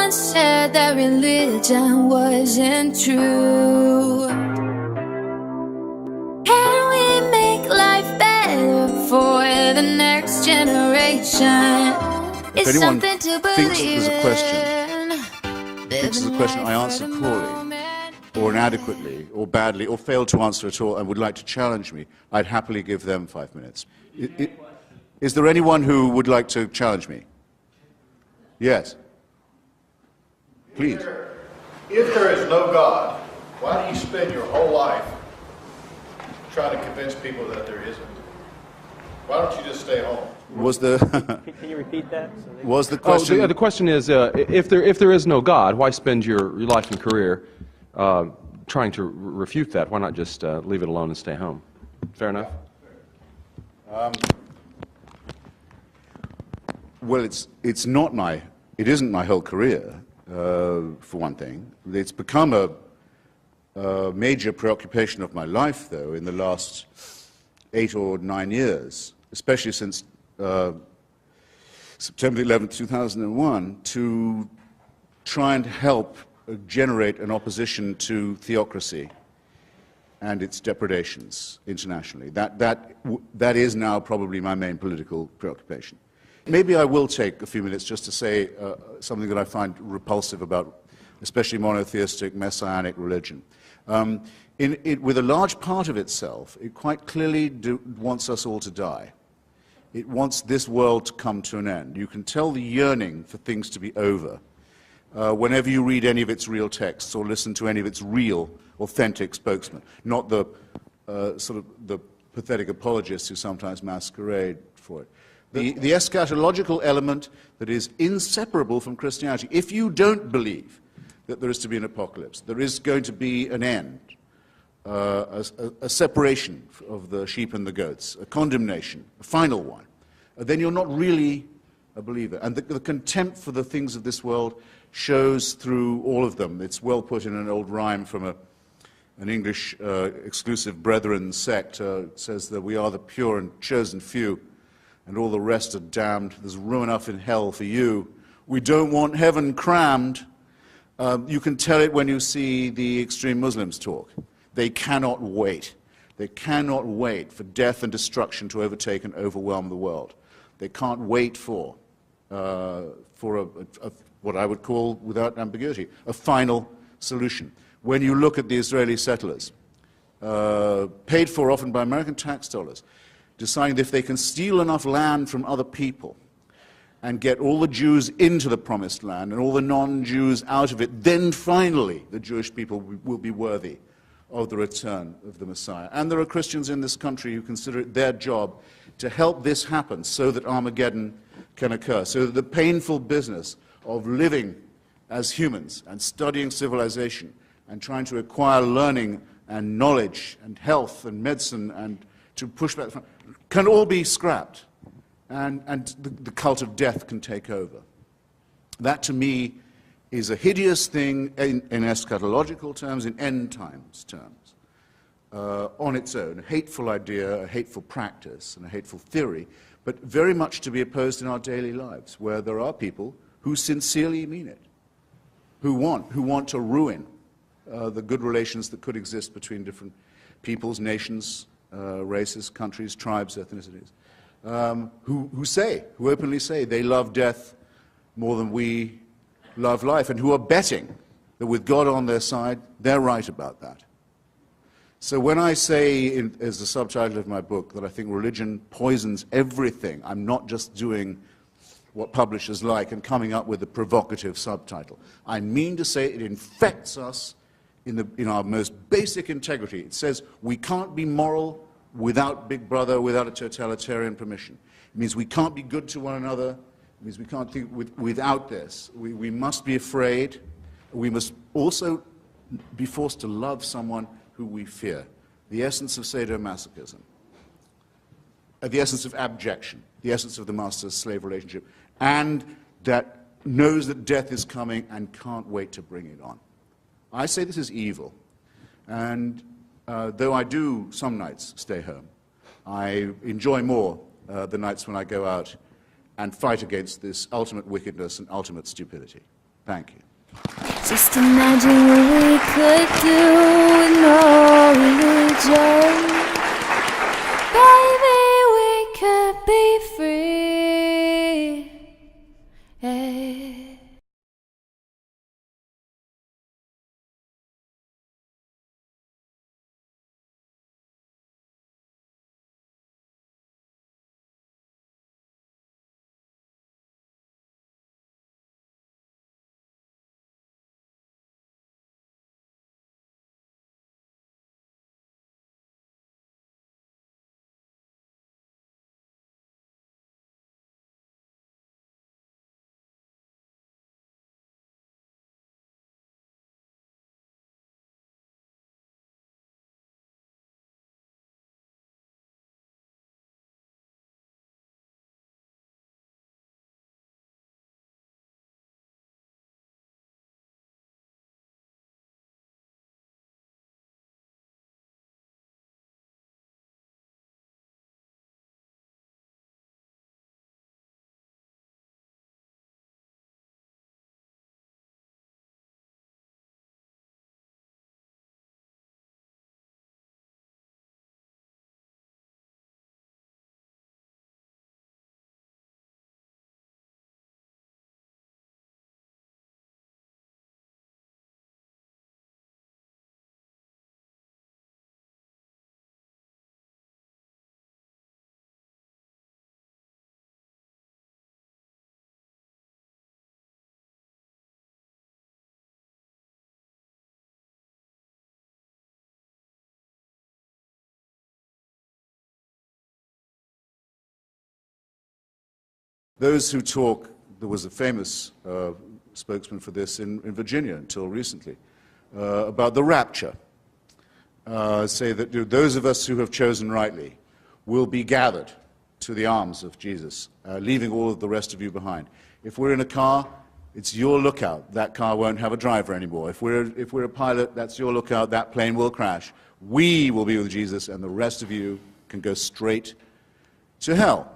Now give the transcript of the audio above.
once said that religion wasn't true. Can we make life better for the next generation? If It's anyone something to thinks believe there's a question, in. thinks there's a question I answer poorly, or inadequately, or badly, or fail to answer at all, and would like to challenge me, I'd happily give them 5 minutes. Is there anyone who would like to challenge me? Yes. Please. If there is no God, why do you spend your whole life trying to convince people that there isn't? Why don't you just stay home? Was the Can you repeat that? was the question? The question is, if there is no God, why spend your life and career trying to refute that? Why not just leave it alone and stay home? Fair enough. Well, it isn't my whole career, for one thing. It's become a major preoccupation of my life, though, in the last 8 or 9 years, especially since September 11th, 2001, to try and help generate an opposition to theocracy and its depredations internationally. That is now probably my main political preoccupation. Maybe I will take a few minutes just to say something that I find repulsive about especially monotheistic, messianic religion. With a large part of itself, it quite clearly wants us all to die. It wants this world to come to an end. You can tell the yearning for things to be over whenever you read any of its real texts or listen to any of its real, authentic spokesmen, not the sort of the pathetic apologists who sometimes masquerade for it. The eschatological element that is inseparable from Christianity. If you don't believe that there is to be an apocalypse, there is going to be an end, a separation of the sheep and the goats, a condemnation, a final one, then you're not really a believer. And the contempt for the things of this world shows through all of them. It's well put in an old rhyme from an English exclusive brethren sect. It says that we are the pure and chosen few, and all the rest are damned. There's room enough in hell for you. We don't want heaven crammed. You can tell it when you see the extreme Muslims talk. They cannot wait. They cannot wait for death and destruction to overtake and overwhelm the world. They can't wait for what I would call, without ambiguity, a final solution. When you look at the Israeli settlers, paid for often by American tax dollars, deciding that if they can steal enough land from other people and get all the Jews into the promised land and all the non-Jews out of it, then finally the Jewish people will be worthy of the return of the Messiah. And there are Christians in this country who consider it their job to help this happen so that Armageddon can occur, so that the painful business of living as humans and studying civilization and trying to acquire learning and knowledge and health and medicine and to push back can all be scrapped, and the cult of death can take over. That, to me, is a hideous thing in eschatological terms, in end times terms, on its own. A hateful idea, a hateful practice, and a hateful theory, but very much to be opposed in our daily lives, where there are people who sincerely mean it, who want to ruin the good relations that could exist between different peoples, nations, races, countries, tribes, ethnicities, who openly say they love death more than we love life, and who are betting that with God on their side, they're right about that. So when I say, as the subtitle of my book, that I think religion poisons everything, I'm not just doing what publishers like and coming up with a provocative subtitle. I mean to say it infects us in our most basic integrity. It says we can't be moral without Big Brother, without a totalitarian permission. It means we can't be good to one another. It means we can't think without this. We must be afraid. We must also be forced to love someone who we fear. The essence of sadomasochism. The essence of abjection. The essence of the master-slave relationship. And that knows that death is coming and can't wait to bring it on. I say this is evil. And though I do some nights stay home, I enjoy more the nights when I go out and fight against this ultimate wickedness and ultimate stupidity. Thank you. Just imagine what we could do with no religion. Baby, we could be free. Yeah. Those who talk, there was a famous spokesman for this in Virginia until recently, about the rapture. Say that those of us who have chosen rightly will be gathered to the arms of Jesus, leaving all of the rest of you behind. If we're in a car, it's your lookout. That car won't have a driver anymore. If we're a pilot, that's your lookout. That plane will crash. We will be with Jesus, and the rest of you can go straight to hell.